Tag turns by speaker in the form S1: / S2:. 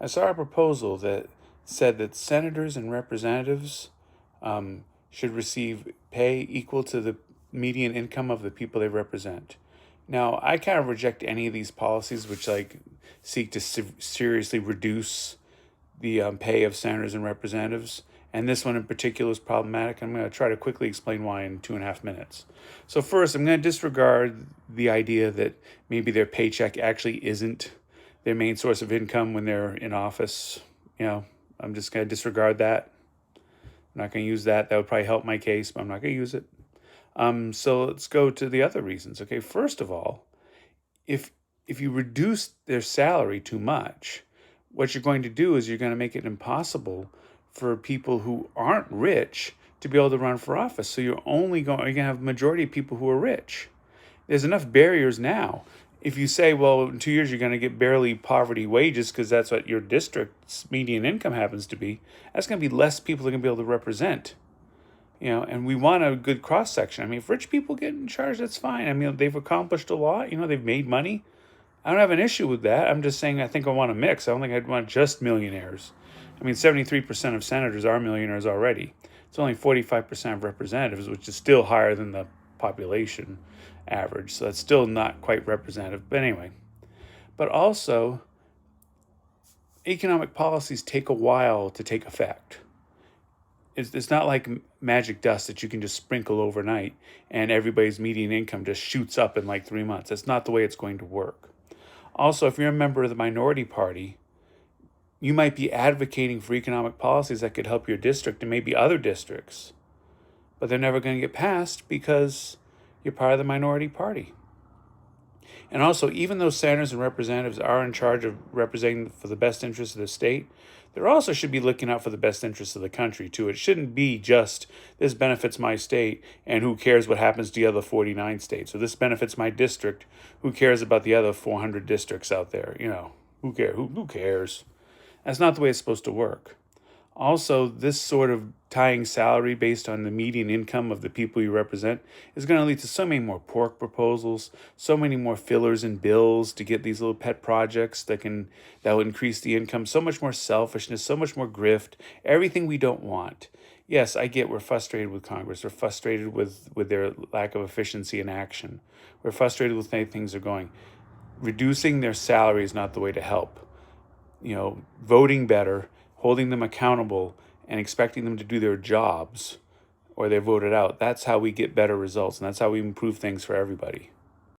S1: I saw a proposal that said that senators and representatives should receive pay equal to the median income of the people they represent. Now, I kind of reject any of these policies which seek to seriously reduce the pay of senators and representatives. And this one in particular is problematic. I'm going to try to quickly explain why in 2.5 minutes. So first, I'm going to disregard the idea that maybe their paycheck actually isn't their main source of income when they're in office. I'm just going to disregard that. I'm not going to use that. That would probably help my case, but I'm not going to use it. So let's go to the other reasons. Okay, first of all, if you reduce their salary too much, what you're going to do is you're going to make it impossible for people who aren't rich to be able to run for office. So you're going to have a majority of people who are rich. There's enough barriers now. If you say, well, in 2 years you're going to get barely poverty wages because that's what your district's median income happens to be, that's going to be less people that are going to be able to represent. And we want a good cross section. I mean, if rich people get in charge, that's fine. I mean, they've accomplished a lot. They've made money. I don't have an issue with that. I'm just saying I think I want a mix. I don't think I'd want just millionaires. I mean, 73% of senators are millionaires already. It's only 45% of representatives, which is still higher than the population average. So that's still not quite representative. But anyway. But also, economic policies take a while to take effect. It's not like magic dust that you can just sprinkle overnight and everybody's median income just shoots up in like 3 months. That's not the way it's going to work. Also, if you're a member of the minority party, you might be advocating for economic policies that could help your district and maybe other districts, but they're never going to get passed because you're part of the minority party. And also, even though senators and representatives are in charge of representing for the best interests of the state, they also should be looking out for the best interests of the country, too. It shouldn't be just, this benefits my state, and who cares what happens to the other 49 states? Or this benefits my district, who cares about the other 400 districts out there? Who cares? Who cares? That's not the way it's supposed to work. Also, this sort of tying salary based on the median income of the people you represent is going to lead to so many more pork proposals, so many more fillers and bills to get these little pet projects that will increase the income, so much more selfishness, so much more grift, everything we don't want. Yes, I get we're frustrated with Congress. We're frustrated with their lack of efficiency in action. We're frustrated with the way things are going. Reducing their salary is not the way to help. Voting better, holding them accountable, and expecting them to do their jobs or they're voted out. That's how we get better results, and that's how we improve things for everybody.